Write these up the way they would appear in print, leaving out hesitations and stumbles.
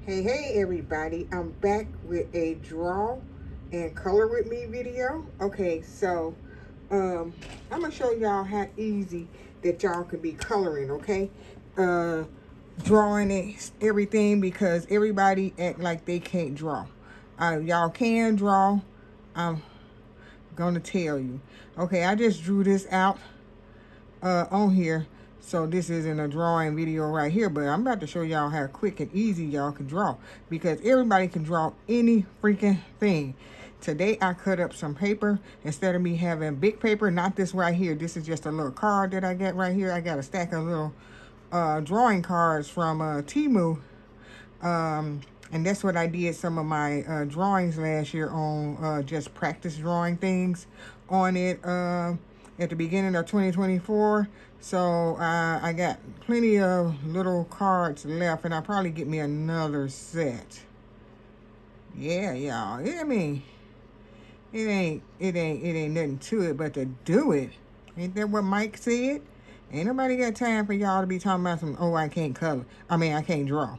Hey everybody, I'm back with a draw and color with me video. Okay, so I'm gonna show y'all how easy that y'all can be coloring. Okay, drawing it, everything, because everybody act like they can't draw. Y'all can draw. I'm gonna tell you. Okay, I just drew this out on here. So this isn't a drawing video right here, but I'm about to show y'all how quick and easy y'all can draw, because everybody can draw any freaking thing. Today I cut up some paper instead of me having big paper. Not this right here. This is just a little card that I got right here. I got a stack of little drawing cards from Temu. And that's what I did some of my drawings last year on, just practice drawing things on it at the beginning of 2024. So I got plenty of little cards left, and I'll probably get me another set. Yeah, y'all. I mean, it ain't nothing to it but to do it. Ain't that what Mike said? Ain't nobody got time for y'all to be talking about some, oh, I can't color. I mean, I can't draw.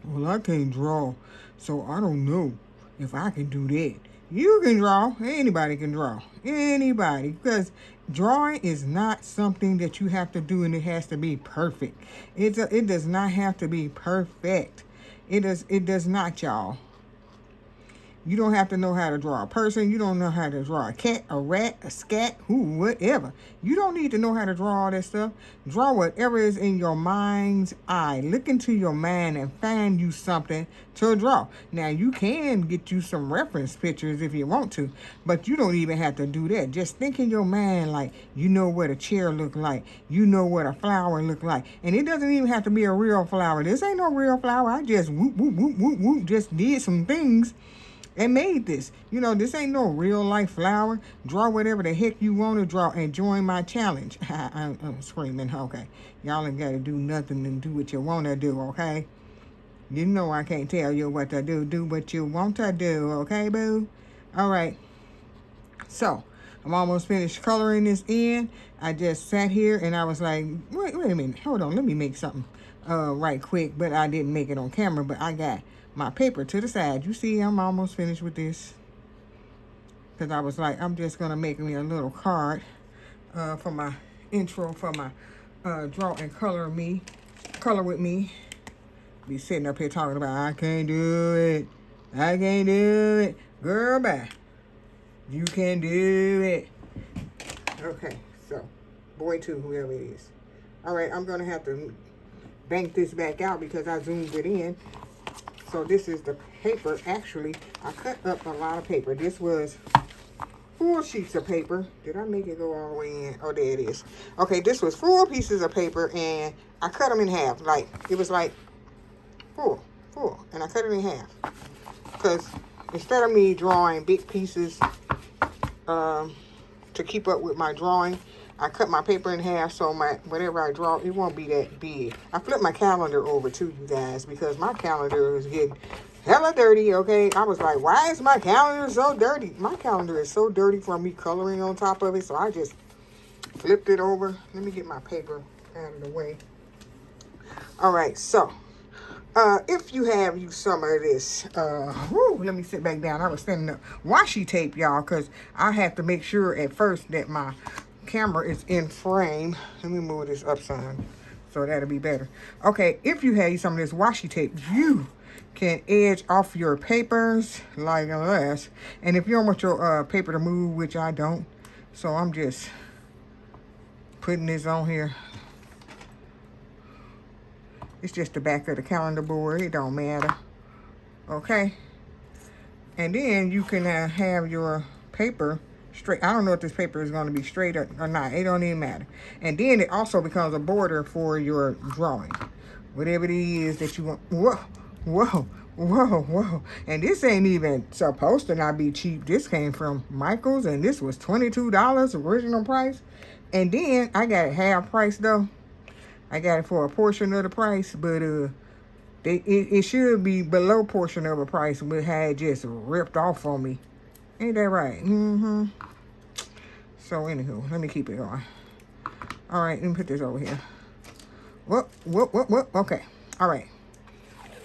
Well, I can't draw, so I don't know if I can do that. You can draw. Anybody can draw. Anybody. Because drawing is not something that you have to do and it has to be perfect. It does not have to be perfect. It does not, y'all. You don't have to know how to draw a person. You don't know how to draw a cat, a rat, a scat, whatever. You don't need to know how to draw all that stuff. Draw whatever is in your mind's eye. Look into your mind and find you something to draw. Now, you can get you some reference pictures if you want to, but you don't even have to do that. Just think in your mind like you know what a chair look like. You know what a flower look like. And it doesn't even have to be a real flower. This ain't no real flower. I just just did some things and made this. You know, this ain't no real life flower. Draw whatever the heck you want to draw and join my challenge. I'm screaming, okay. Y'all ain't got to do nothing and do what you want to do, okay? You know I can't tell you what to do. Do what you want to do, okay, boo? All right. So, I'm almost finished coloring this in. I just sat here and I was like, wait a minute. Hold on. Let me make something right quick. But I didn't make it on camera. But I got my paper to the side. You see, I'm almost finished with this. Because I was like, I'm just going to make me a little card for my intro, for my draw and color with me. Be sitting up here talking about, I can't do it. I can't do it. Girl, bye. You can do it. Okay, so, boy two, whoever it is. All right, I'm going to have to bank this back out because I zoomed it in. So this is the paper. Actually, I cut up a lot of paper. This was 4 sheets of paper. Did I make it go all the way in? Oh, there it is. Okay, this was 4 pieces of paper, and I cut them in half. Like, it was like 4, and I cut it in half. Because instead of me drawing big pieces to keep up with my drawing, I cut my paper in half so whatever I draw, it won't be that big. I flipped my calendar over to you guys because my calendar is getting hella dirty, okay? I was like, why is my calendar so dirty? My calendar is so dirty from me coloring on top of it, so I just flipped it over. Let me get my paper out of the way. All right, so if you have used some of this, let me sit back down. I was standing up washi tape, y'all, because I have to make sure at first that my camera is in frame. Let me move this up some so that'll be better. Okay, if you have some of this washi tape, you can edge off your papers like this. And if you don't want your paper to move, which I don't, so I'm just putting this on here. It's just the back of the calendar board. It don't matter. Okay. And then you can have your paper straight. I don't know if this paper is going to be straight or not. It don't even matter. And then it also becomes a border for your drawing. Whatever it is that you want. Whoa. And this ain't even supposed to not be cheap. This came from Michael's and this was $22 original price. And then I got it half price though. I got it for a portion of the price, but it should be below portion of a price, but had just ripped off on me. Ain't that right? Mm-hmm. So anywho, let me keep it going. All right, let me put this over here. What? Okay. All right.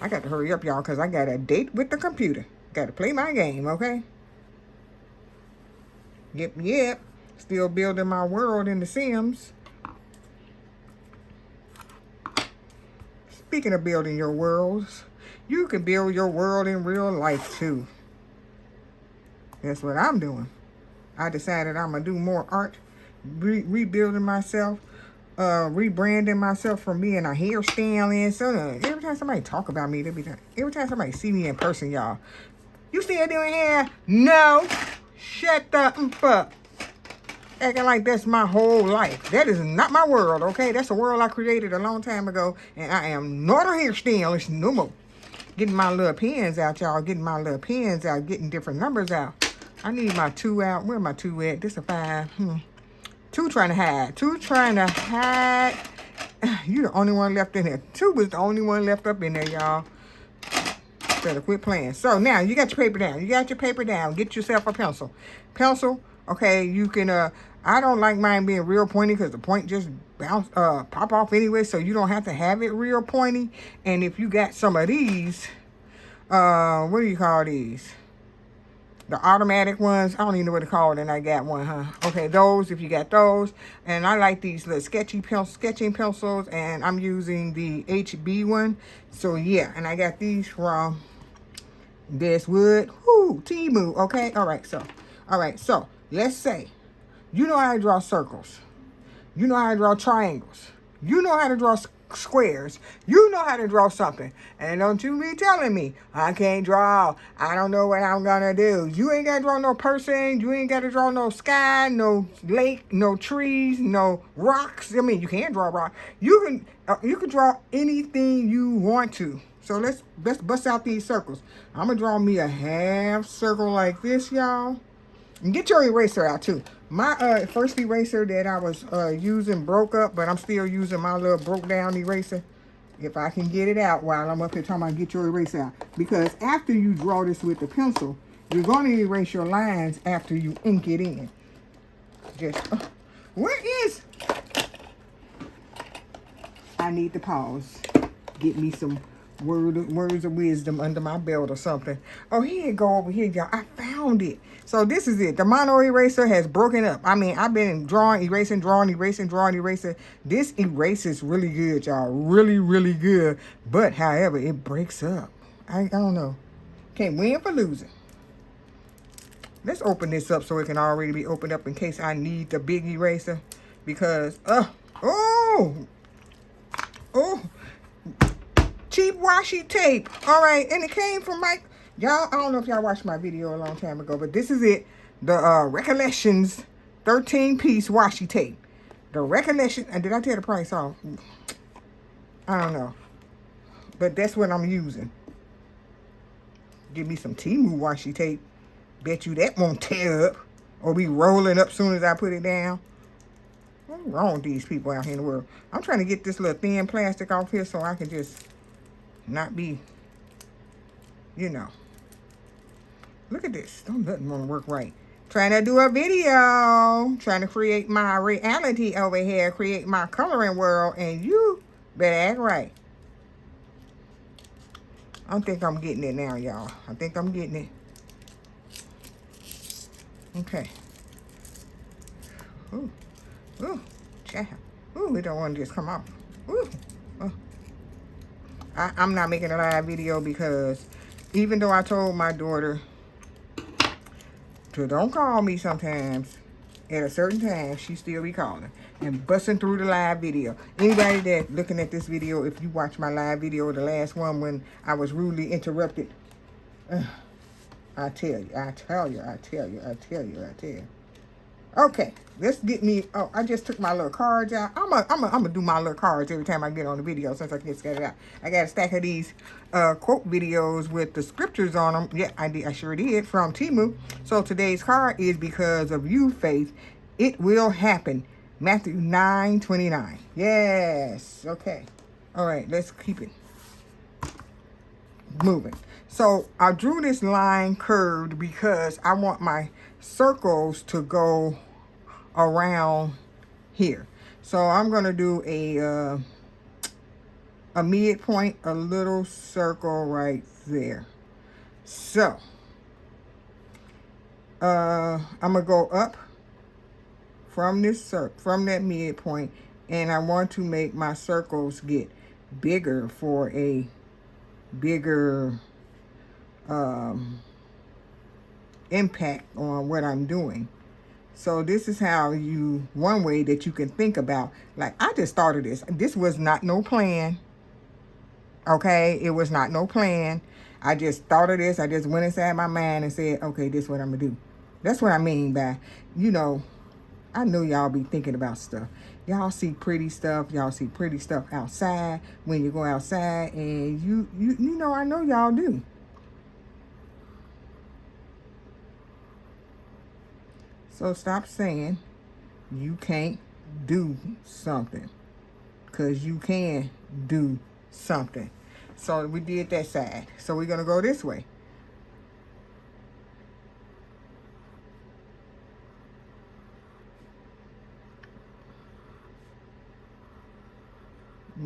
I got to hurry up, y'all, because I got a date with the computer. Got to play my game, okay? Yep. Still building my world in The Sims. Speaking of building your worlds, you can build your world in real life, too. That's what I'm doing. I decided I'm going to do more art, rebuilding myself, rebranding myself from being a hairstylist. So every time somebody talk about me, every time somebody see me in person, y'all, you still doing hair? No. Shut the up. Acting like that's my whole life. That is not my world, okay? That's a world I created a long time ago, and I am not a hairstylist no more. Getting my little pens out, y'all. Getting my little pens out. Getting different numbers out. I need my 2 out. Where my 2 at? This a 5. 2 trying to hide. 2 trying to hide. You the only one left in there. 2 was the only one left up in there, y'all. Better quit playing. So now you got your paper down. Get yourself a pencil. Okay, you can I don't like mine being real pointy because the point just pop off anyway, so you don't have to have it real pointy. And if you got some of these, what do you call these? The automatic ones. I don't even know what to call it, and I got one, huh? Okay, those, if you got those. And I like these little sketching pencils, and I'm using the HB one. So yeah, and I got these from this wood. Temu, okay? All right, so let's say you know how to draw circles. You know how to draw triangles. You know how to draw squares. You know how to draw something. And don't you be telling me I can't draw. I don't know what I'm gonna do. You ain't gotta draw no person. You ain't gotta draw no sky, no lake, no trees, no rocks. I mean, you can draw rock. You can draw anything you want to. So let's bust out these circles. I'm gonna draw me a half circle like this, y'all. And get your eraser out too. My first eraser that I was using broke up, but I'm still using my little broke down eraser. If I can get it out while I'm up here talking about get your eraser out. Because after you draw this with the pencil, you're going to erase your lines after you ink it in. I need to pause. Get me some words of wisdom under my belt or something. Oh, here it go over here, y'all. I found it. So this is it. The mono eraser has broken up. I mean, I've been erasing. This erases really good, y'all. Really, really good. But, however, it breaks up. I don't know. Can't win for losing. Let's open this up so it can already be opened up in case I need the big eraser. Because, cheap washi tape. All right, and it came from y'all, I don't know if y'all watched my video a long time ago, but this is it. The Recollections 13-piece washi tape. The Recollection, and did I tell the price off? I don't know. But that's what I'm using. Give me some Temu washi tape. Bet you that won't tear up or be rolling up soon as I put it down. What's wrong with these people out here in the world? I'm trying to get this little thin plastic off here so I can just not be, you know. Look at this. Don't nothing want to work right. Trying to do a video. Trying to create my reality over here. Create my coloring world. And you better act right. I don't think I'm getting it now, y'all. I think I'm getting it. Okay. Ooh, child. Ooh, it don't want to just come off. Ooh. Oh. I'm not making a live video because even though I told my daughter to don't call me sometimes, at a certain time, she still be calling and busting through the live video. Anybody that looking at this video, if you watch my live video, the last one when I was rudely interrupted, I tell you. Okay, let's get me. Oh, I just took my little cards out. I'm gonna do my little cards every time I get on the video since I can get it out. I got a stack of these quote videos with the scriptures on them. Yeah, I did. I sure did from Temu. So today's card is because of you, faith, it will happen. Matthew 9:29. Yes. Okay. All right. Let's keep it moving. So I drew this line curved because I want my circles to go around here. So I'm going to do a midpoint, a little circle right there. So, I'm gonna go up from from that midpoint, and I want to make my circles get bigger for a bigger impact on what I'm doing. So this is how one way that you can think about, like, I just started this. This was not no plan. Okay, it was not no plan. I just thought of this. I just went inside my mind and said, okay, this is what I'm gonna do. That's what I mean by, I know y'all be thinking about stuff. Y'all see pretty stuff. Y'all see pretty stuff outside when you go outside, and I know y'all do. So stop saying you can't do something, because you can do something. So we did that side. So we're going to go this way.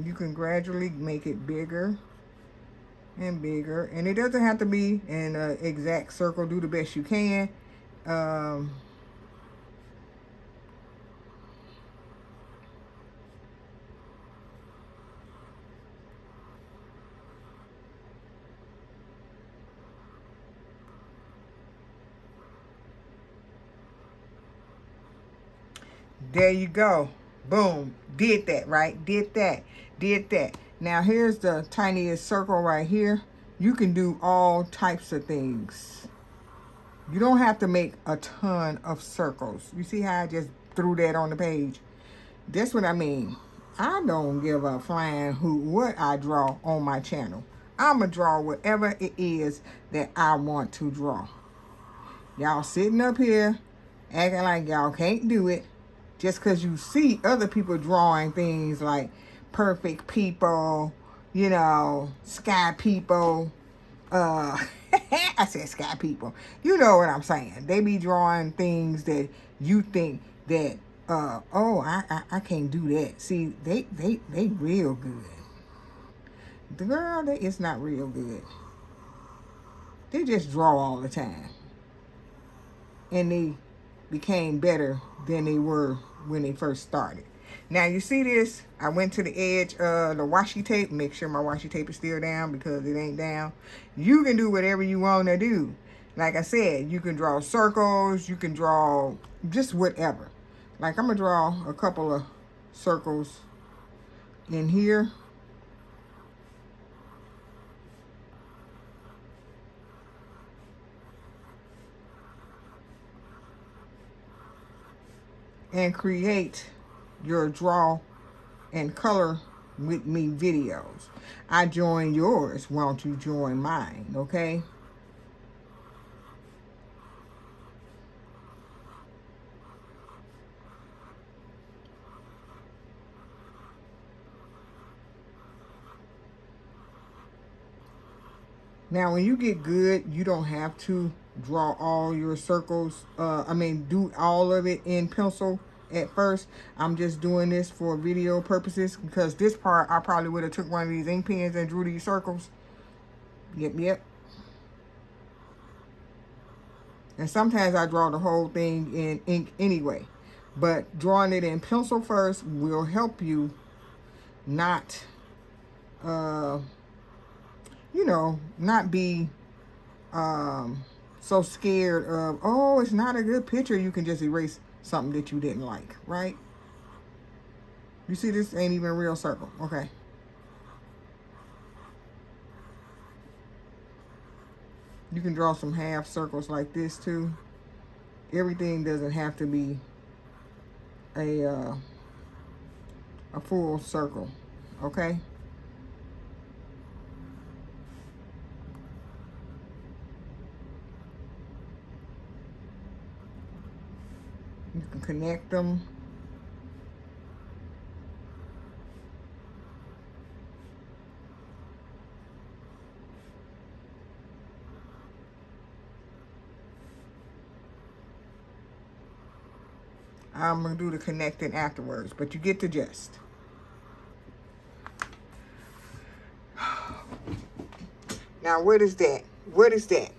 You can gradually make it bigger and bigger. And it doesn't have to be in an exact circle. Do the best you can. There you go. Boom. Did that, right? Did that. Did that. Now here's the tiniest circle right here. You can do all types of things. You don't have to make a ton of circles. You see how I just threw that on the page? That's what I mean. I don't give a flying hoot what I draw on my channel. I'm going to draw whatever it is that I want to draw. Y'all sitting up here acting like y'all can't do it just because you see other people drawing things like perfect people, sky people. I said sky people. You know what I'm saying. They be drawing things that you think that, I can't do that. See, they real good. The girl, it's not real good. They just draw all the time. And they became better than they were when they first started. Now you see this, I went to the edge of the washi tape. Make sure my washi tape is still down because it ain't down. You can do whatever you want to do. Like I said, you can draw circles, you can draw just whatever. Like I'm going to draw a couple of circles in here. And create your draw and color with me videos. I join yours. Won't you join mine? Okay. Now, when you get good, you don't have to draw all your circles. Do all of it in pencil at first. I'm just doing this for video purposes because this part, I probably would have took one of these ink pens and drew these circles. Yep. And sometimes I draw the whole thing in ink anyway. But drawing it in pencil first will help you not, not be so scared of, oh, it's not a good picture. You can just erase something that you didn't like, right? You see, this ain't even a real circle. Okay. You can draw some half circles like this too. Everything doesn't have to be a full circle, okay? You can connect them. I'm going to do the connecting afterwards, but you get the gist. Now, what is that? What is that?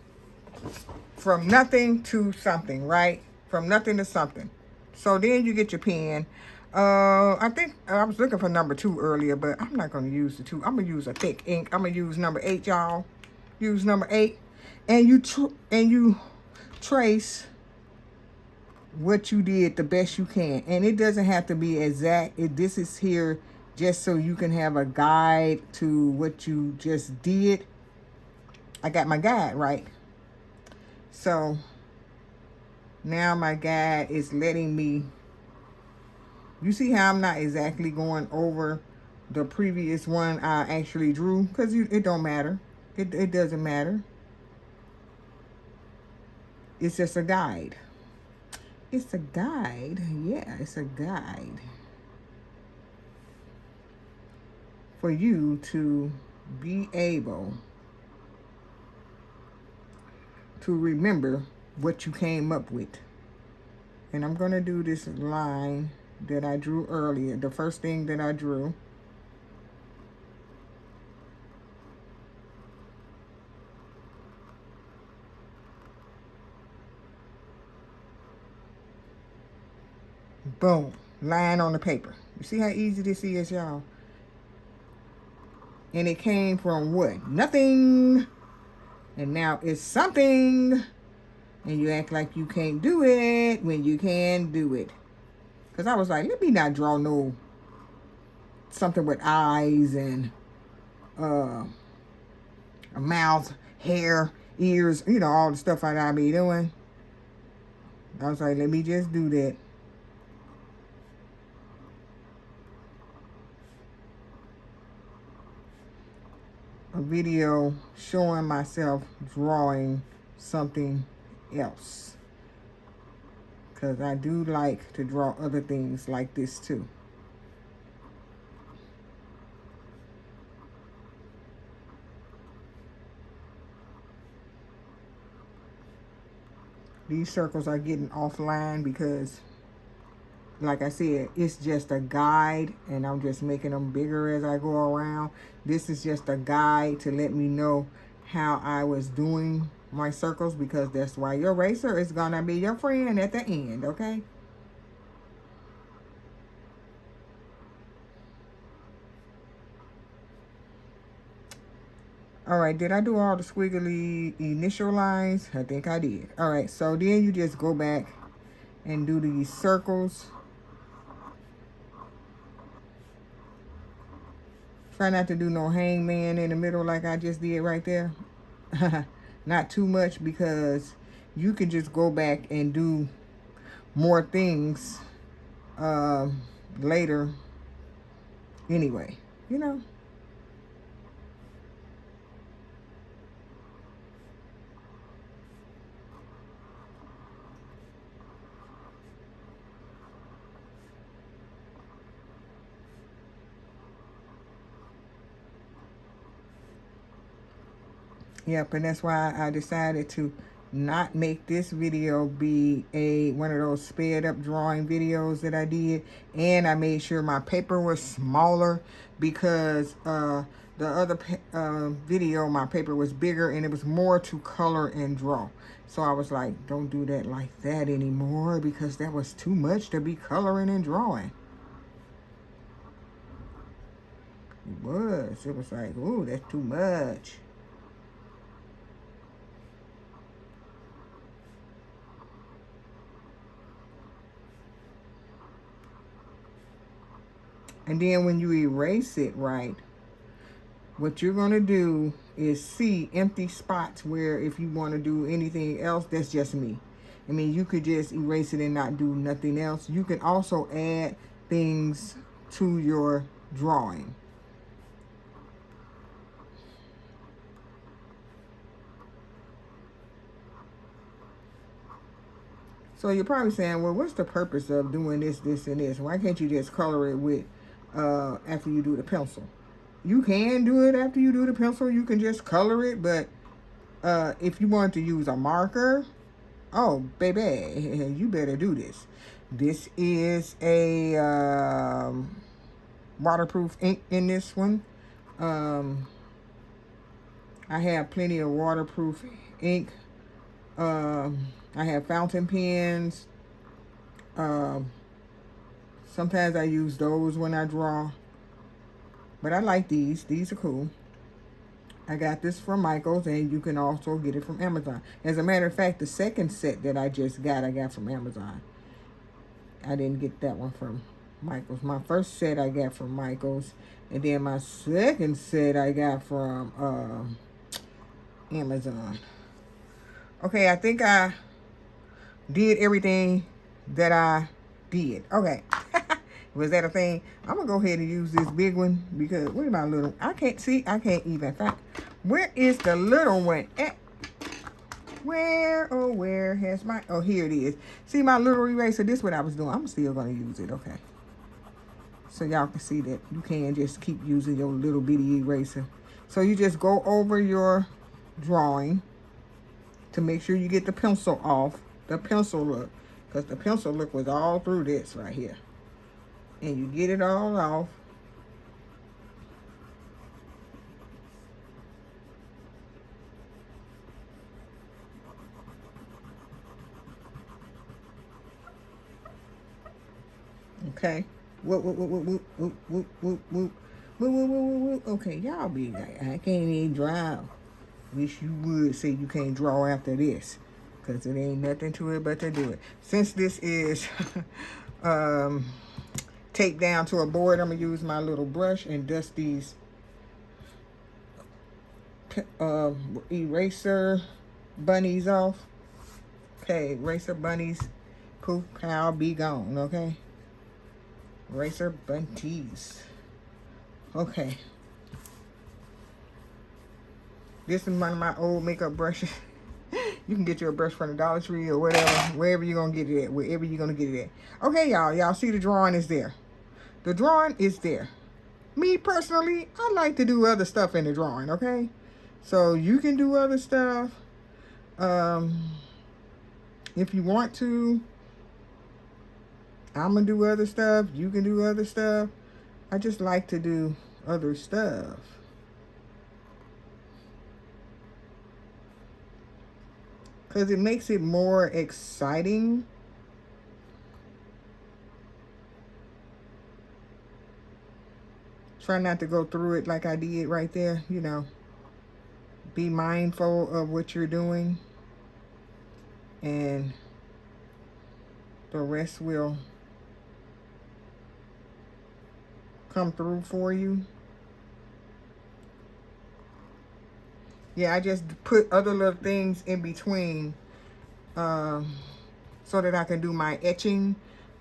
From nothing to something, right? From nothing to something. So then you get your pen. I think I was looking for number 2 earlier, but I'm not going to use the 2. I'm going to use a thick ink. I'm going to use number 8, y'all. Use number 8. And you trace what you did the best you can. And it doesn't have to be exact. This is here just so you can have a guide to what you just did. I got my guide, right? So now my guide is letting me, you see how I'm not exactly going over the previous one I actually drew, because it don't matter. It doesn't matter. It's just a guide. It's a guide. Yeah, it's a guide for you to be able to remember what you came up with. And I'm going to do this line that I drew earlier, the first thing that I drew. Boom, line on the paper. You see how easy this is, y'all? And it came from what? Nothing. And now it's something. And you act like you can't do it when you can do it. Because I was like, let me not draw no something with eyes and a mouth, hair, ears, you know, all the stuff I be doing. I was like, let me just do that. A video showing myself drawing something else. Because I do like to draw other things like this too. These circles are getting offline because, like I said, it's just a guide and I'm just making them bigger as I go around. This is just a guide to let me know how I was doing my circles, because that's why your eraser is going to be your friend at the end, okay? All right, did I do all the squiggly initial lines? I think I did. All right, so then you just go back and do these circles. Try not to do no hangman in the middle like I just did right there. Not too much, because you can just go back and do more things later anyway, you know. Yep, and that's why I decided to not make this video be one of those sped up drawing videos that I did. And I made sure my paper was smaller, because the other video, my paper was bigger and it was more to color and draw. So I was like, don't do that like that anymore, because that was too much to be coloring and drawing. It was like, ooh, that's too much. And then when you erase it right, what you're going to do is see empty spots where if you want to do anything else, that's just me. I mean, you could just erase it and not do nothing else. You can also add things to your drawing. So you're probably saying, well, what's the purpose of doing this, this, and this? Why can't you just color it with after you do the pencil? You can do it after you do the pencil. You can just color it, but if you want to use a marker, oh, baby, you better do this. This is a waterproof ink in this one. I I have plenty of waterproof ink. I have fountain pens. Sometimes I use those when I draw. But I like these. These are cool. I got this from Michael's, and you can also get it from Amazon. As a matter of fact, the second set that I just got, I got from Amazon. I didn't get that one from Michael's. My first set I got from Michael's, and then my second set I got from Amazon. Okay, I think I did everything that I did. Okay. Was that a thing? I'm going to go ahead and use this big one because, where my little, I can't even find, where is the little one at? Where has my, oh, here it is. See my little eraser? This is what I was doing. I'm still going to use it, okay. So y'all can see that you can just keep using your little bitty eraser. So you just go over your drawing to make sure you get the pencil off, the pencil look. Because the pencil look was all through this right here. And you get it all off. Okay. Whoop, whoop, whoop, whoop, whoop, whoop, whoop, whoop. Whoop, whoop, whoop, whoop. Okay, y'all be like, I can't even draw. Wish you would say you can't draw after this. Because it ain't nothing to it but to do it. Since this is taped down to a board, I'm going to use my little brush and dust these eraser bunnies off. Okay, eraser bunnies, poof, pow, be gone, okay? Eraser bunnies. Okay. This is one of my old makeup brushes. You can get your brush from the Dollar Tree or whatever, wherever you're going to get it at, wherever you're going to get it at. Okay, y'all. Y'all see the drawing is there. The drawing is there. Me, personally, I like to do other stuff in the drawing, okay? So, you can do other stuff. If you want to, I'm going to do other stuff. You can do other stuff. I just like to do other stuff. Because it makes it more exciting. Try not to go through it like I did right there, you know. Be mindful of what you're doing. And the rest will come through for you. Yeah, I just put other little things in between so that I can do my etching.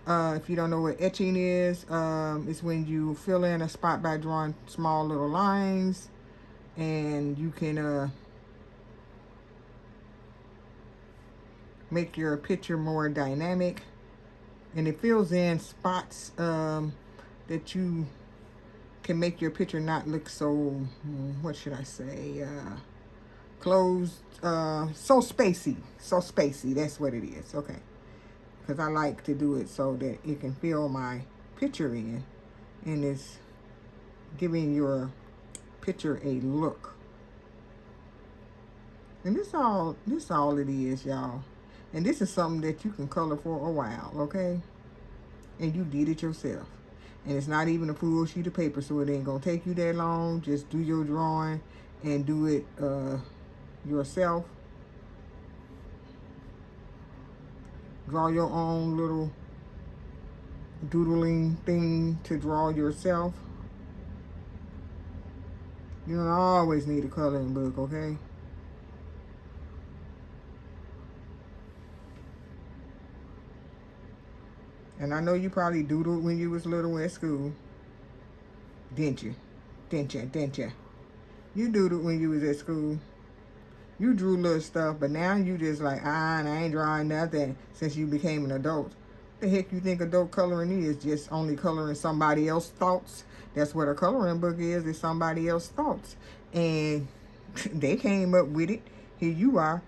If you don't know what etching is, it's when you fill in a spot by drawing small little lines. And you can make your picture more dynamic. And it fills in spots that you can make your picture not look so, what should I say, closed, so spacey, that's what it is. Okay, because I like to do it so that it can fill my picture in, and it's giving your picture a look. And this all it is, y'all. And this is something that you can color for a while, okay? And you did it yourself. And it's not even a full sheet of paper, so it ain't gonna take you that long. Just do your drawing and do it yourself. Draw your own little doodling thing to draw yourself. You don't always need a coloring book, okay? And I know you probably doodled when you was little at school. Didn't you? Didn't you? You doodled when you was at school. You drew little stuff, but now you just like, I ain't drawing nothing since you became an adult. The heck you think adult coloring is? Just only coloring somebody else's thoughts? That's what a coloring book is somebody else's thoughts. And they came up with it. Here you are,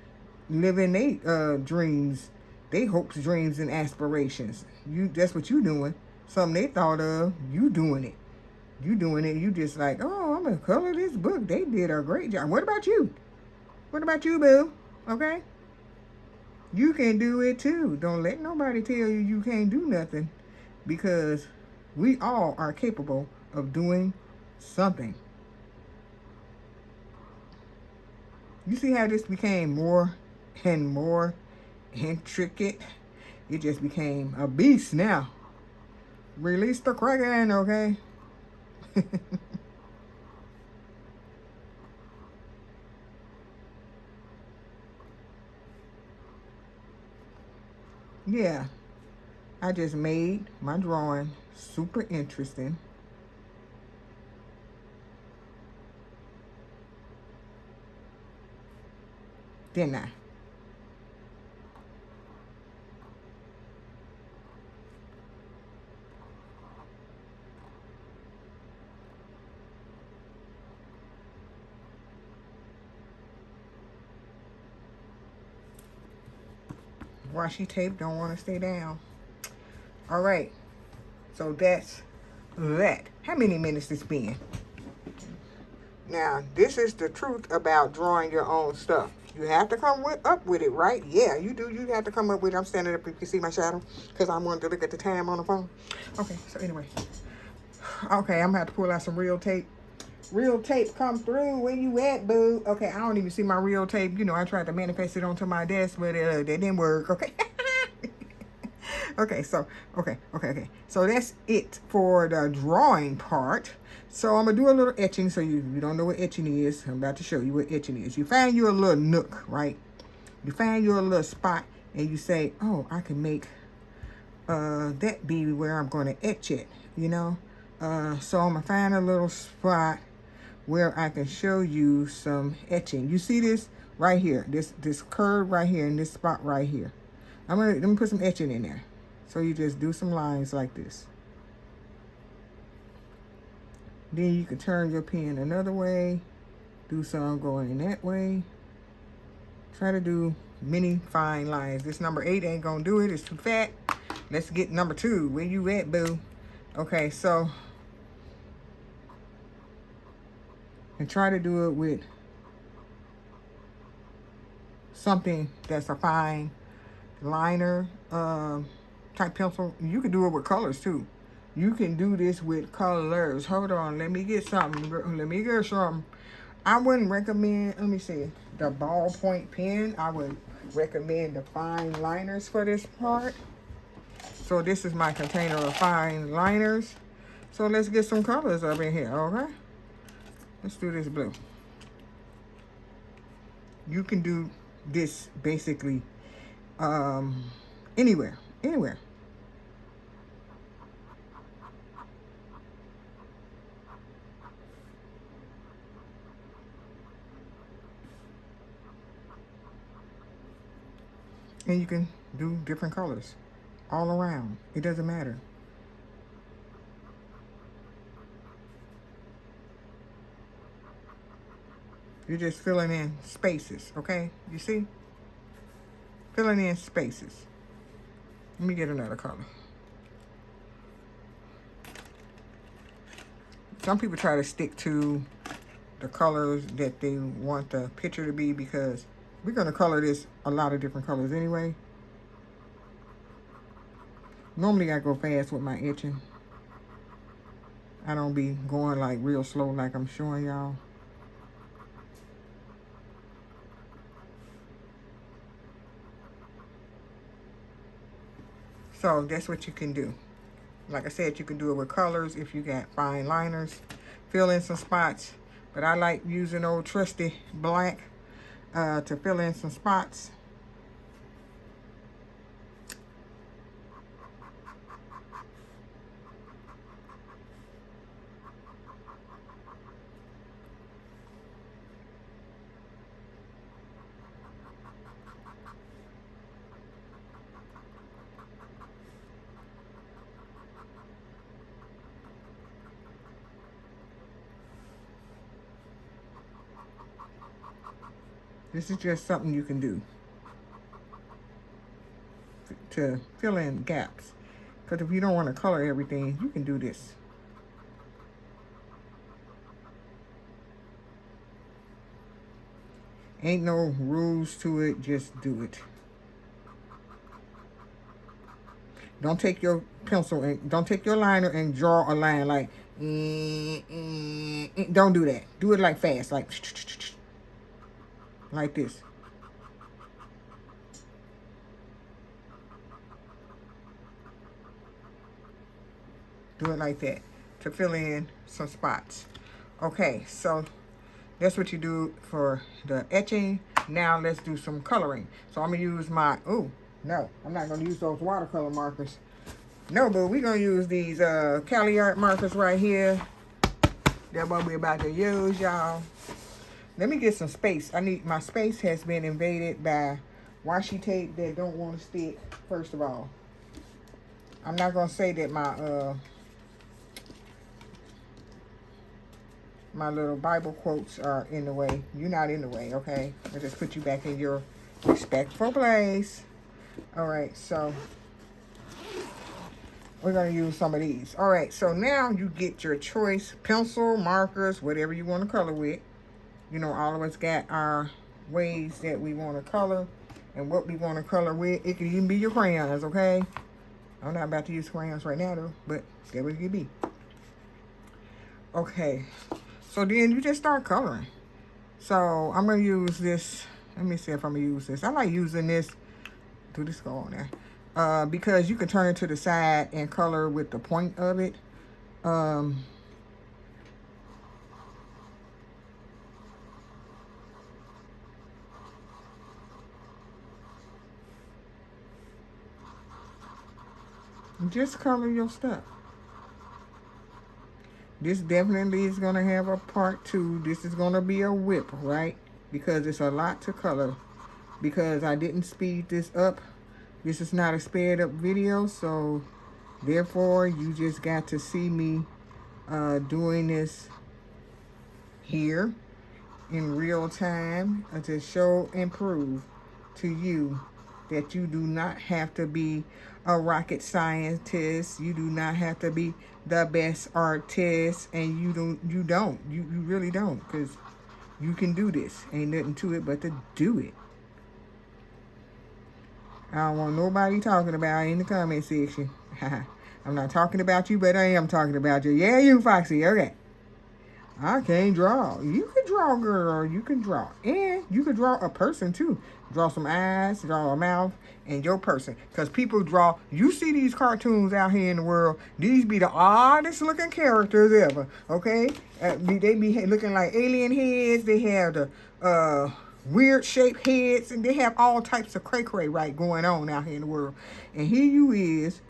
living their dreams, they hopes, dreams, and aspirations. That's what you doing. Something they thought of, you doing it. You doing it. You just like, oh, I'm gonna color this book. They did a great job. What about you? What about you, boo? Okay? You can do it too. Don't let nobody tell you you can't do nothing, because we all are capable of doing something. You see how this became more and more intricate? It just became a beast now. Release the Kraken, okay? Yeah, I just made my drawing super interesting. Didn't I? Washi tape don't want to stay down. All right, so that's that. How many minutes it's been? Now, this is the truth about drawing your own stuff. You have to come up with it, right? Yeah, you do. You have to come up with it. I'm standing up. You can see my shadow because I wanted to look at the time on the phone. Okay, so anyway. Okay, I'm going to have to pull out some real tape. Real tape come through. Where you at, boo? Okay, I don't even see my real tape. You know, I tried to manifest it onto my desk, but that didn't work. Okay. Okay, so, okay. So that's it for the drawing part. So I'm going to do a little etching. So you don't know what etching is. I'm about to show you what etching is. You find your little nook, right? You find your little spot and you say, oh, I can make that be where I'm going to etch it, you know? So I'm going to find a little spot where I can show you some etching. You see this right here, this curve right here in this spot right here. Let me put some etching in there. So you just do some lines like this. Then you can turn your pen another way, do some going that way. Try to do many fine lines. This number 8 ain't gonna do it, it's too fat. Let's get number 2. Where you at, boo? Okay, so, and try to do it with something that's a fine liner type pencil. You can do it with colors too. You can do this with colors. Hold on, let me get something. I wouldn't recommend, let me see, the ballpoint pen. I would recommend the fine liners for this part. So this is my container of fine liners. So let's get some colors up in here, okay? Let's do this blue. You can do this basically anywhere. And you can do different colors all around. It doesn't matter. You're just filling in spaces, okay? You see? Filling in spaces. Let me get another color. Some people try to stick to the colors that they want the picture to be, because we're going to color this a lot of different colors anyway. Normally I go fast with my etching. I don't be going like real slow like I'm showing y'all. So that's what you can do. Like I said, you can do it with colors if you got fine liners. Fill in some spots. But I like using old trusty black to fill in some spots. This is just something you can do to fill in gaps. Because if you don't want to color everything, you can do this. Ain't no rules to it. Just do it. Don't take your pencil and don't take your liner and draw a line like, don't do that. Do it like fast, like this. Do it like that to fill in some spots. Okay, so that's what you do for the etching. Now let's do some coloring. So I'm gonna use my, no, I'm not gonna use those watercolor markers. No, but we're gonna use these Cali Art markers right here. That's what we're about to use, y'all. Let me get some space. My space has been invaded by washi tape that don't want to stick, first of all. I'm not gonna say that my little Bible quotes are in the way. You're not in the way, okay? I'll just put you back in your respectful place. All right, so we're going to use some of these. All right, so now you get your choice. Pencil, markers, whatever you want to color with. You know, all of us got our ways that we want to color and what we want to color with. It can even be your crayons, okay? I'm not about to use crayons right now, though, but that would be. Okay. So then you just start coloring. So I'm going to use this. Let me see if I'm going to use this. I like using this. Do this go on there. Because you can turn it to the side and color with the point of it. Just color your stuff. This definitely is going to have a part 2. This is going to be a whip, right? Because it's a lot to color. Because I didn't speed this up. This is not a sped up video. So, therefore, you just got to see me doing this here in real time to show and prove to you that you do not have to be a rocket scientist. You do not have to be the best artist, and you really don't, because you can do this. Ain't nothing to it but to do it. I don't want nobody talking about it in the comment section. I'm not talking about you, but I am talking about you. Yeah, you, Foxy. Okay. I can't draw. You can draw, girl. You can draw. And you can draw a person, too. Draw some eyes, draw a mouth, and your person. Because people draw. You see these cartoons out here in the world. These be the oddest looking characters ever. Okay? They be looking like alien heads. They have the weird shaped heads. And they have all types of cray-cray right going on out here in the world. And here you is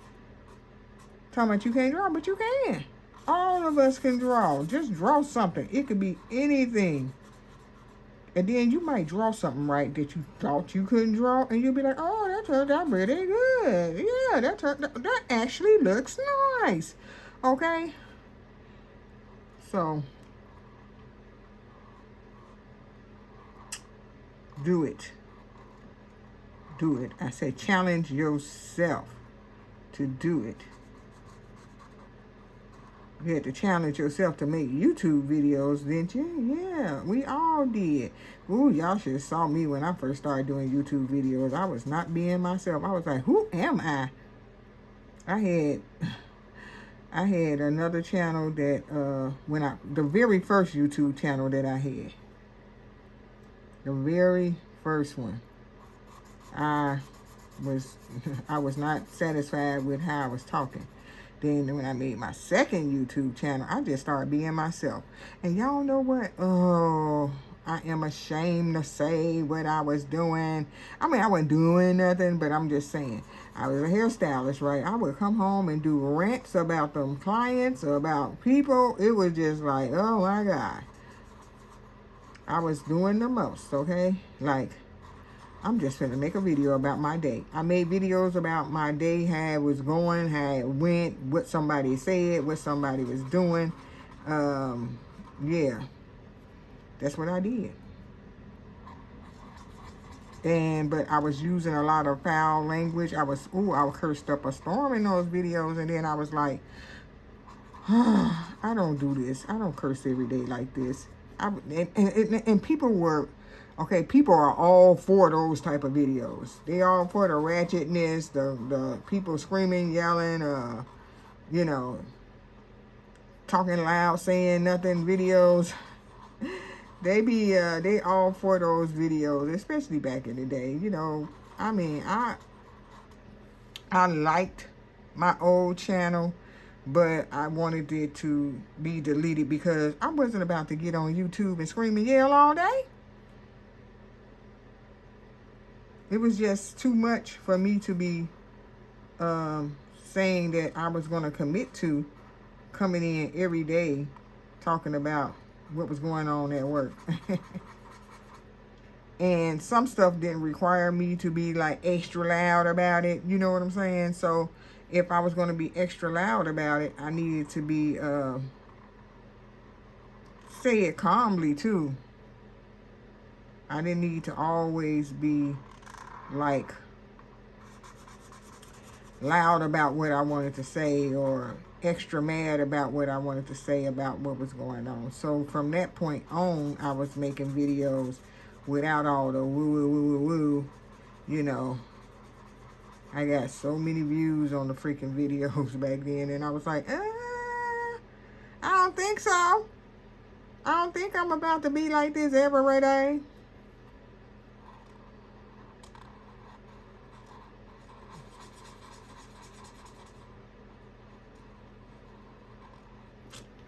talking about you can't draw, but you can. All of us can draw. Just draw something. It could be anything. And then you might draw something right that you thought you couldn't draw. And you'll be like, oh, that turned out pretty good. Yeah, that actually looks nice. Okay? So, do it. Do it. I said challenge yourself to do it. You had to challenge yourself to make YouTube videos, didn't you? Yeah, we all did. Ooh, y'all should have saw me when I first started doing YouTube videos. I was not being myself. I was like, who am I? I had another channel that the very first YouTube channel that I had. The very first one. I was not satisfied with how I was talking. Then when I made my second YouTube channel, I just started being myself. And y'all know what? Oh, I am ashamed to say what I was doing. I mean, I wasn't doing nothing, but I'm just saying. I was a hairstylist, right? I would come home and do rants about them clients or about people. It was just like, oh my God. I was doing the most, okay? Like, I'm just going to make a video about my day. I made videos about my day, how it was going, how it went, what somebody said, what somebody was doing. Yeah, that's what I did. But I was using a lot of foul language. I cursed up a storm in those videos. And then I was like, I don't do this. I don't curse every day like this. And people were Okay, people are all for those type of videos. They all for the ratchetness, the people screaming, yelling, you know, talking loud, saying nothing videos. They all for those videos, especially back in the day. You know, I mean, I liked my old channel, but I wanted it to be deleted because I wasn't about to get on YouTube and scream and yell all day. It was just too much for me to be saying that I was going to commit to coming in every day talking about what was going on at work. And some stuff didn't require me to be like extra loud about it. You know what I'm saying? So if I was going to be extra loud about it, I needed to be, say it calmly too. I didn't need to always be like loud about what I wanted to say or extra mad about what I wanted to say about what was going on. So from that point on, I was making videos without all the woo woo woo woo woo. You know, I got so many views on the freaking videos back then, and I was like, I don't think so. I don't think I'm about to be like this every day.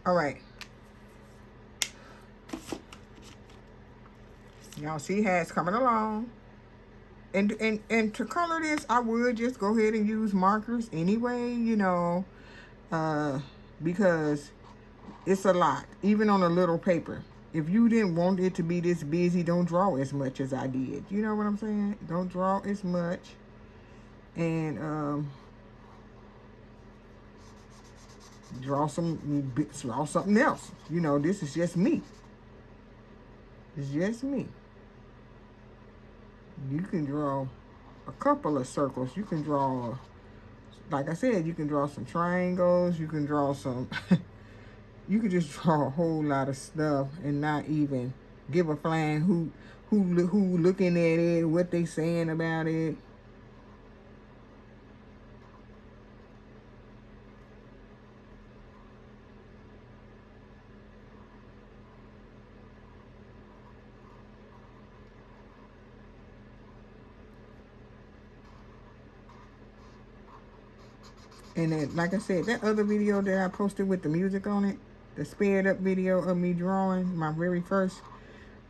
All right. Y'all see how it's coming along. And to color this, I would just go ahead and use markers anyway, you know, because it's a lot, even on a little paper. If you didn't want it to be this busy, don't draw as much as I did. You know what I'm saying? Don't draw as much. And draw something else. You know, this is just me. It's just me. You can draw a couple of circles. You can draw, like I said, you can draw some triangles. You can draw some, you can just draw a whole lot of stuff and not even give a flying who looking at it, what they saying about it. And then, like I said, that other video that I posted with the music on it, the sped up video of me drawing, my very first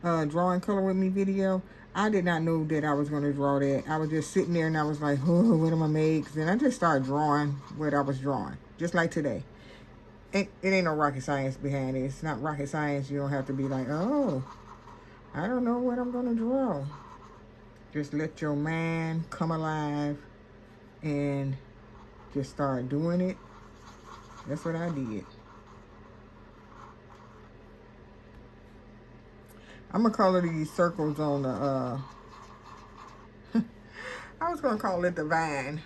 drawing color with me video, I did not know that I was going to draw that. I was just sitting there and I was like, oh, what am I make? Then I just started drawing what I was drawing, just like today. It ain't no rocket science behind it. It's not rocket science. You don't have to be like, oh, I don't know what I'm going to draw. Just let your mind come alive and just start doing it. That's what I did. I'm gonna color these circles on the I was gonna call it the vine,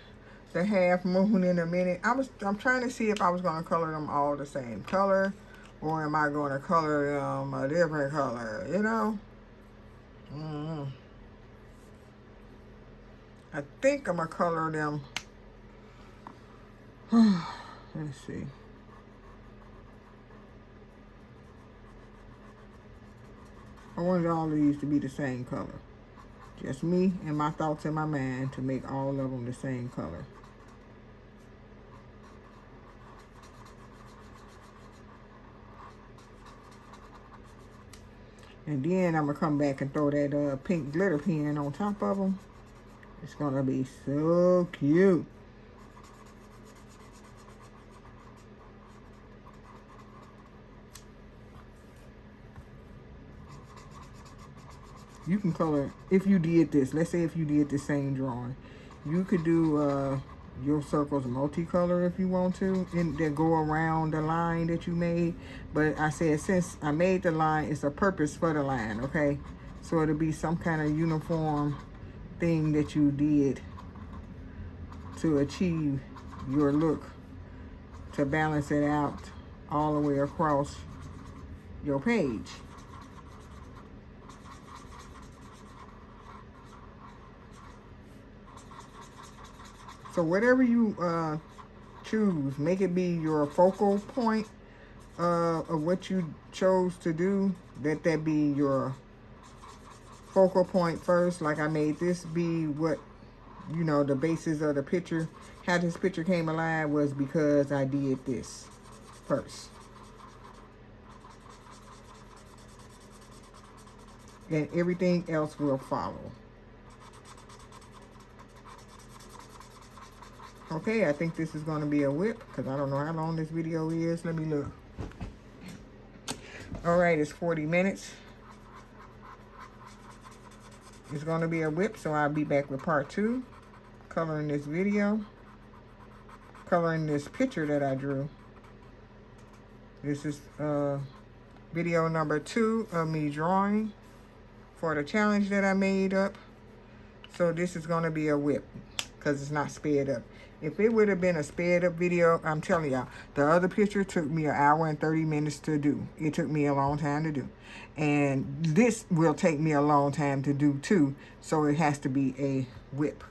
the half moon in a minute. I'm trying to see if I was gonna color them all the same color, or am I gonna color them a different color, you know? I think I'm gonna color them. Let's see. I wanted all of these to be the same color. Just me and my thoughts in my mind to make all of them the same color. And then I'm going to come back and throw that pink glitter pen on top of them. It's going to be so cute. You can color, if you did this, let's say if you did the same drawing, you could do your circles multicolor if you want to, and then go around the line that you made. But I said, since I made the line, it's a purpose for the line, okay? So it'll be some kind of uniform thing that you did to achieve your look, to balance it out all the way across your page. So whatever you choose, make it be your focal point of what you chose to do. Let that be your focal point first. Like I made this be what, you know, the basis of the picture. How this picture came alive was because I did this first. And everything else will follow. Okay, I think this is going to be a whip because I don't know how long this video is. Let me look. Alright, it's 40 minutes. It's going to be a whip, so I'll be back with part 2. Coloring this video. Coloring this picture that I drew. This is video number 2 of me drawing for the challenge that I made up. So this is going to be a whip because it's not sped up. If it would have been a sped up video, I'm telling y'all, the other picture took me 1 hour and 30 minutes to do. It took me a long time to do. And this will take me a long time to do too. So it has to be a whip.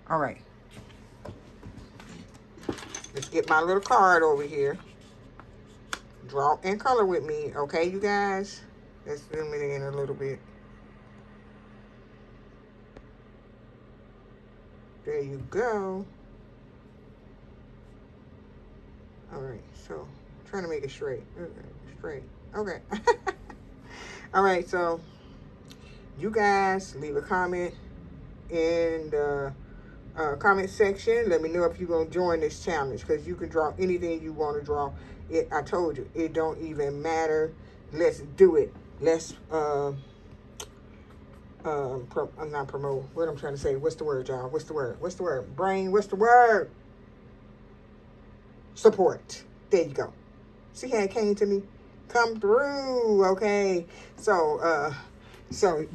All right. Let's get my little card over here. Draw and color with me. Okay, you guys? Let's zoom it in a little bit. There you go. All right, so I'm trying to make it straight. Okay, straight. Okay. All right, so you guys leave a comment in the comment section. Let me know if you're going to join this challenge because you can draw anything you want to draw. I told you, it don't even matter. Let's do it. Let's, I'm not promote. What I'm trying to say. What's the word, y'all? What's the word? What's the word? Brain, what's the word? Support. There you go. See how it came to me? Come through. Okay. So,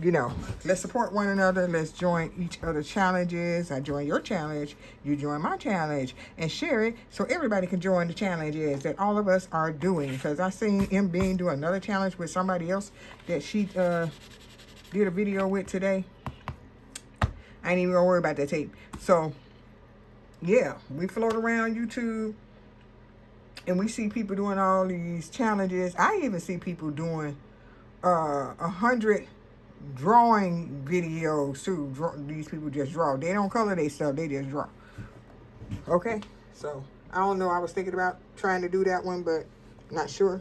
you know, let's support one another. Let's join each other's challenges. I join your challenge. You join my challenge. And share it so everybody can join the challenges that all of us are doing. Because I seen M Bean do another challenge with somebody else that she did a video with today. I ain't even gonna worry about that tape. So, yeah, we float around YouTube. And we see people doing all these challenges. I even see people doing 100 drawing videos too. These people just draw. They don't color their stuff. They just draw. Okay. So, I don't know. I was thinking about trying to do that one, but not sure.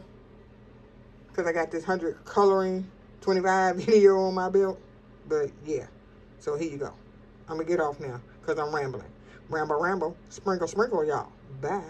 Because I got this 100 coloring 25 video on my belt. But, yeah. So, here you go. I'm going to get off now because I'm rambling. Ramble, ramble. Sprinkle, sprinkle, y'all. Bye.